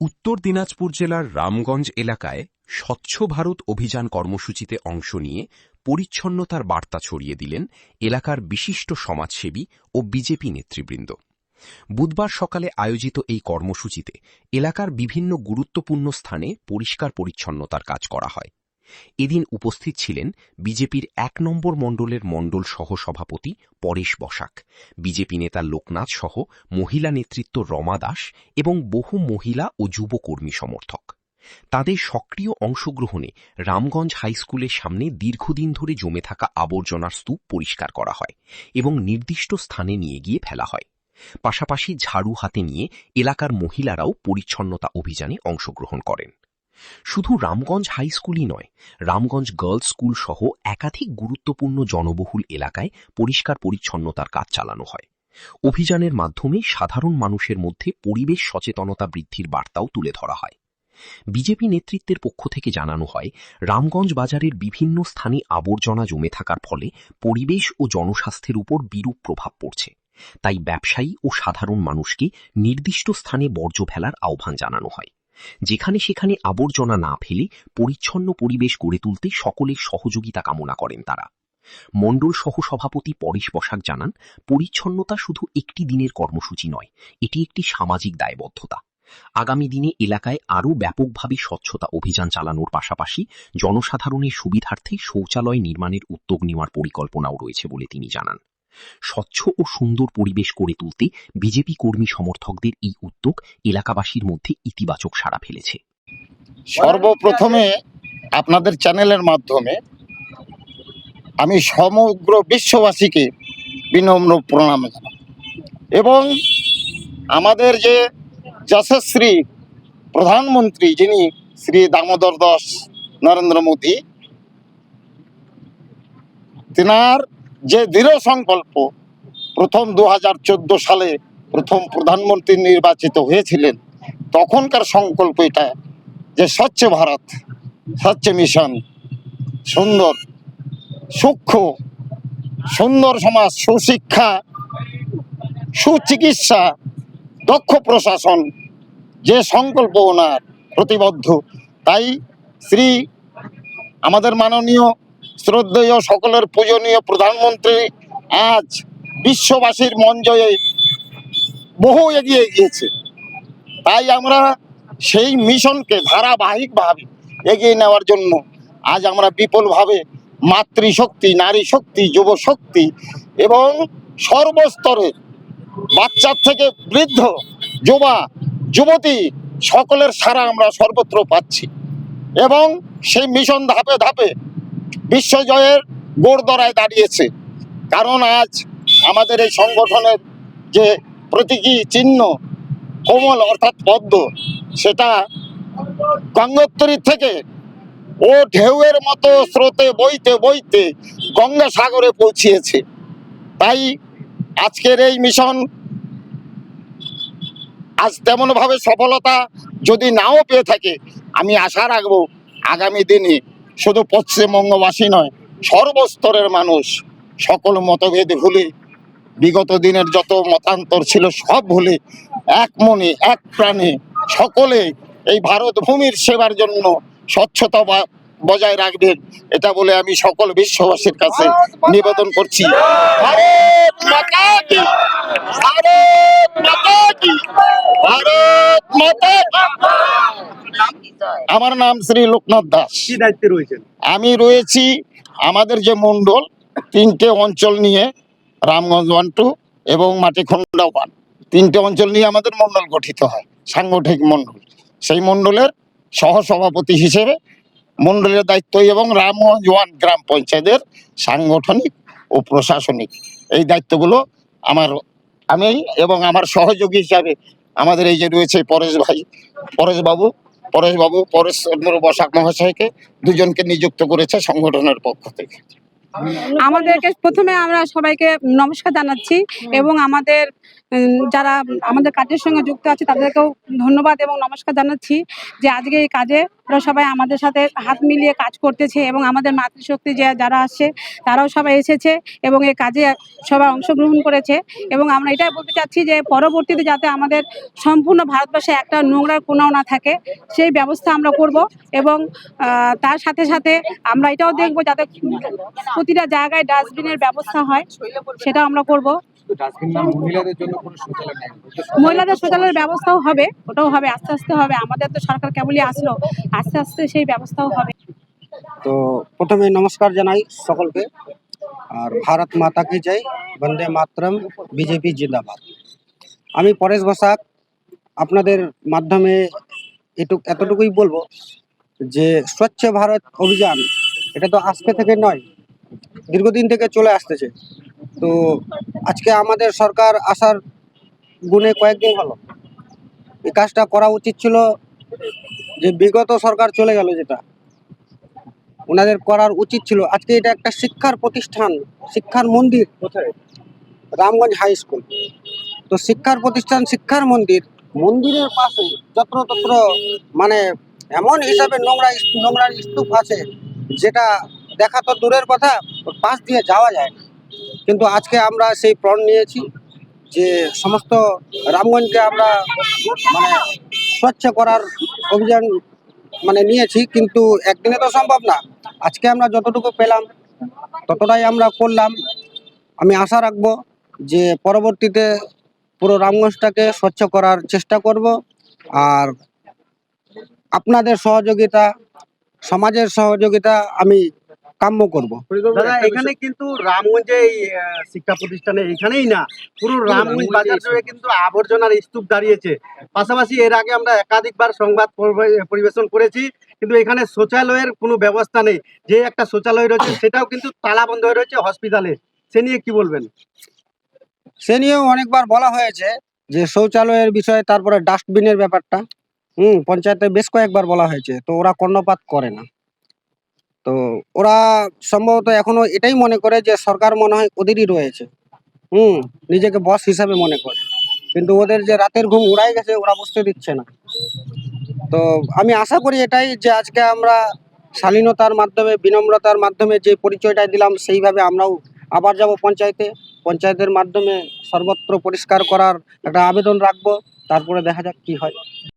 উত্তর দিনাজপুর জেলার রামগঞ্জ এলাকায় স্বচ্ছ ভারত অভিযান কর্মসূচিতে অংশ নিয়ে পরিচ্ছন্নতার বার্তা ছড়িয়ে দিলেন এলাকার বিশিষ্ট সমাজসেবী ও বিজেপি নেতৃবৃন্দ। বুধবার সকালে আয়োজিত এই কর্মসূচিতে এলাকার বিভিন্ন গুরুত্বপূর্ণ স্থানে পরিষ্কার পরিচ্ছন্নতার কাজ করা হয়। এদিন উপস্থিত ছিলেন বিজেপির ১ নম্বর মণ্ডলের মণ্ডল সহসভাপতি পরেশ বসাক, বিজেপি নেতা লোকনাথ সহ মহিলা নেতৃত্ব রমা দাস এবং বহু মহিলা ও যুব কর্মী সমর্থক। তাদের সক্রিয় অংশগ্রহণে রামগঞ্জ হাইস্কুলের সামনে দীর্ঘদিন ধরে জমে থাকা আবর্জনার স্তূপ পরিষ্কার করা হয় এবং নির্দিষ্ট স্থানে নিয়ে গিয়ে ফেলা হয়। পাশাপাশি ঝাড়ু হাতে নিয়ে এলাকার মহিলারাও পরিচ্ছন্নতা অভিযানে অংশগ্রহণ করেন। শুধু রামগঞ্জ হাই স্কুলই নয়, রামগঞ্জ গার্লস স্কুল সহ একাধিক গুরুত্বপূর্ণ জনবহুল এলাকায় পরিষ্কার পরিচ্ছন্নতার কাজ চালানো হয়। অভিযানের মাধ্যমে সাধারণ মানুষের মধ্যে পরিবেশ সচেতনতা বৃদ্ধির বার্তাও তুলে ধরা হয়। বিজেপি নেতৃত্বের পক্ষ থেকে জানানো হয়, রামগঞ্জ বাজারের বিভিন্ন স্থানে আবর্জনা জমে থাকার ফলে পরিবেশ ও জনস্বাস্থ্যের উপর বিরূপ প্রভাব পড়ছে। তাই ব্যবসায়ী ও সাধারণ মানুষকে নির্দিষ্ট স্থানে বর্জ্য ফেলার আহ্বান জানানো হয়। যেখানে সেখানে আবর্জনা না ফেলে পরিচ্ছন্ন পরিবেশ গড়ে তুলতে সকলের সহযোগিতা কামনা করেন তারা। মণ্ডল সহসভাপতি পরেশ বসাক জানান, পরিচ্ছন্নতা শুধু একটি দিনের কর্মসূচি নয়, এটি একটি সামাজিক দায়বদ্ধতা। আগামী দিনে এলাকায় আরও ব্যাপকভাবে স্বচ্ছতা অভিযান চালানোর পাশাপাশি জনসাধারণের সুবিধার্থে শৌচালয় নির্মাণের উদ্যোগ নেওয়ার পরিকল্পনাও রয়েছে বলে তিনি জানান। স্বচ্ছ ও সুন্দর পরিবেশ গড়ে তুলতে বিজেপি কর্মী সমর্থকদের এই উদ্যোগ এলাকাবাসীর মধ্যে ইতিবাচক সাড়া ফেলেছে। সর্বপ্রথমে আপনাদের চ্যানেলের মাধ্যমে আমি সমগ্র বিশ্ববাসীকে বিনম্র প্রণাম জানাই এবং আমাদের যে যশস্বী প্রধানমন্ত্রী যিনি শ্রী দামোদর দাস নরেন্দ্র মোদী, তেনার যে দৃঢ় সংকল্প, প্রথম 2014 সালে প্রথম প্রধানমন্ত্রী নির্বাচিত হয়েছিলেন, তখনকার সংকল্প এটা যে স্বচ্ছ ভারত, স্বচ্ছ মিশন, সুন্দর সূক্ষ্ম সুন্দর সমাজ, সুশিক্ষা, সুচিকিৎসা, দক্ষ প্রশাসন, যে সংকল্প ওনার প্রতিবদ্ধ, তাই শ্রী আমাদের মাননীয় শ্রদ্ধেয় সকলের পূজনীয় প্রধানমন্ত্রী আজ বিশ্ববাসীর মন জয়ে বহু এগিয়ে গিয়েছে। তাই আমরা সেই মিশনকে ধারাবাহিকভাবে এগিয়ে নেওয়ার জন্য আজ আমরা বিপুলভাবে মাতৃশক্তি, নারী শক্তি, যুব শক্তি এবং সর্বস্তরের বাচ্চার থেকে বৃদ্ধ, যুবা, যুবতী সকলের সারা আমরা সর্বত্র পাচ্ছি এবং সেই মিশন ধাপে ধাপে বিশ্বজয়ের গোড়দরায় দাঁড়িয়েছে। কারণ আজ আমাদের এই সংগঠনের যে প্রতীকী চিহ্ন কমল অর্থাৎ পদ্ম, সেটা গঙ্গোত্তরী থেকে ও ঢেউয়ের মতো স্রোতে বইতে বইতে গঙ্গাসাগরে পৌঁছিয়েছে। তাই আজকের এই মিশন আজ তেমনভাবে সফলতা যদি নাও পেয়ে থাকে, আমি আশা রাখবো আগামী দিনে শুধু পশ্চিমবঙ্গবাসী নয়, সর্বস্তরের মানুষ সকল মতভেদ ভুলে, বিগত দিনের যত মতান্তর ছিল সব ভুলে এক মনে এক প্রাণে সকলে এই ভারত ভূমির সেবার জন্য স্বচ্ছতা বজায় রাখবেন, এটা বলে আমি সকল বিশ্ববাসীর কাছে নিবেদন করছি। ভারত মাতা কি, ভারত মাতা কি, ভারত মাতা কি। আমার নাম শ্রী লোকনাথ দাস। কি দায়িত্বে রয়েছেন? আমি রয়েছি আমাদের যে মণ্ডল, 3টে অঞ্চল নিয়ে, রামগঞ্জ 1, 2 এবং মাটিখন্ডা 1, 3টে অঞ্চল নিয়ে আমাদের মণ্ডল গঠিত হয়, সাংগঠনিক মণ্ডল। সেই মণ্ডলের সহসভাপতি হিসেবে মণ্ডলের দায়িত্ব এবং রামগঞ্জ 1 গ্রাম পঞ্চায়েতের সাংগঠনিক ও প্রশাসনিক এই দায়িত্বগুলো আমি এবং আমার সহযোগী হিসাবে আমাদের এই যে রয়েছে পরেশবাবু পরেশ চন্দ্র বসাক মহাশয়কে, দুজনকে নিযুক্ত করেছে সংগঠনের পক্ষ থেকে। আমাদেরকে প্রথমে আমরা সবাইকে নমস্কার জানাচ্ছি এবং আমাদের যারা আমাদের কাজের সঙ্গে যুক্ত আছে তাদেরকেও ধন্যবাদ এবং নমস্কার জানাচ্ছি যে আজকে এই কাজে ওরা সবাই আমাদের সাথে হাত মিলিয়ে কাজ করতেছে এবং আমাদের মাতৃশক্তি যারা আসছে তারাও সবাই এসেছে এবং এই কাজে সবাই অংশগ্রহণ করেছে। এবং আমরা এটাই বলতে চাচ্ছি যে পরবর্তীতে যাতে আমাদের সম্পূর্ণ ভারতবর্ষে একটা নোংরার কোনাও না থাকে সেই ব্যবস্থা আমরা করব। এবং তার সাথে সাথে আমরা এটাও দেখব যাতে প্রতিটা জায়গায় ডাস্টবিনের ব্যবস্থা হয়, সেটাও আমরা করব। মহিলাদের শৌচালয়ের ব্যবস্থাও হবে, ওটাও হবে, আস্তে আস্তে হবে। আমাদের তো সরকার কেবলই আসলো, আস্তে আস্তে সেই ব্যবস্থাও হবে। তো প্রথমে নমস্কার জানাই সকলকে। আর ভারত মাতা কি জয়, বন্দে মাতরম, বিজেপি জিন্দাবাদ। আমি পরেশ বসাক আপনাদের মাধ্যমে এতটুকুই বলবো যে স্বচ্ছ ভারত অভিযান এটা তো আজকে থেকে নয়, দীর্ঘদিন থেকে চলে আসতেছে। তো আজকে আমাদের সরকার আসার গুণে কয়েকদিন হলো, এই কাজটা করা উচিত ছিল। যে বিগত সরকার চলে গেল, যেটা ওনাদের করার উচিত ছিল। আজকে এটা একটা শিক্ষার প্রতিষ্ঠান, শিক্ষার মন্দির, কোথায়? Ramganj high school. তো শিক্ষার প্রতিষ্ঠান, শিক্ষার মন্দির, মন্দিরের পাশে যত্রতত্র মানে এমন হিসাবে নোংরা স্তূপ আছে যেটা দেখা তো দূরের কথা, ওর পাশ দিয়ে যাওয়া যায় না। কিন্তু আজকে আমরা সেই প্রণ নিয়েছি যে সমস্ত রামগঞ্জকে আমরা মানে স্বচ্ছ করার অভিযান নিয়েছি। কিন্তু একদিনে তো সম্ভব না। আজকে আমরা যতটুকু পেলাম ততটাই আমরা করলাম। আমি আশা রাখবো যে পরবর্তীতে পুরো রামগঞ্জটাকে স্বচ্ছ করার চেষ্টা করব। আর আপনাদের সহযোগিতা, সমাজের সহযোগিতা আমি কাম্য করব। দাদা, এখানে কিন্তু রামগঞ্জে এই শিক্ষা প্রতিষ্ঠানে এখানেই না, পুরো রামগঞ্জ বাজার জুড়ে কিন্তু আবর্জনার স্তূপ দাঁড়িয়েছে। পাশাপাশি এর আগে আমরা একাধিকবার সংবাদ পরিবেশন করেছি, কিন্তু এখানে শৌচালয়ের কোনো ব্যবস্থা নেই। যে একটা শৌচালয় রয়েছে সেটাও কিন্তু তালা বন্ধ হয়ে রয়েছে হসপিটালে। সে নিয়ে কি বলবেন? সে নিয়েও অনেকবার বলা হয়েছে যে শৌচালয়ের বিষয়ে, তারপরে ডাস্টবিনের ব্যাপারটা পঞ্চায়েতে বেশ কয়েকবার বলা হয়েছে, তো ওরা কর্ণপাত করে না। তো ওরা সম্ভবত এখনো এটাই মনে করে যে সরকার মনে হয় ওদেরই রয়েছে, নিজেকে বস হিসাবে মনে করে। কিন্তু ওদের যে রাতের ঘুম উড়াই গেছে, ওরা বুঝতে দিচ্ছে না। তো আমি আশা করি এটাই যে আজকে আমরা শালীনতার মাধ্যমে, বিনম্রতার মাধ্যমে যে পরিচয়টা দিলাম, সেইভাবে আমরাও আবার যাব পঞ্চায়েতের মাধ্যমে সর্বত্র পরিষ্কার করার একটা আবেদন রাখবো। তারপরে দেখা যাক কি হয়।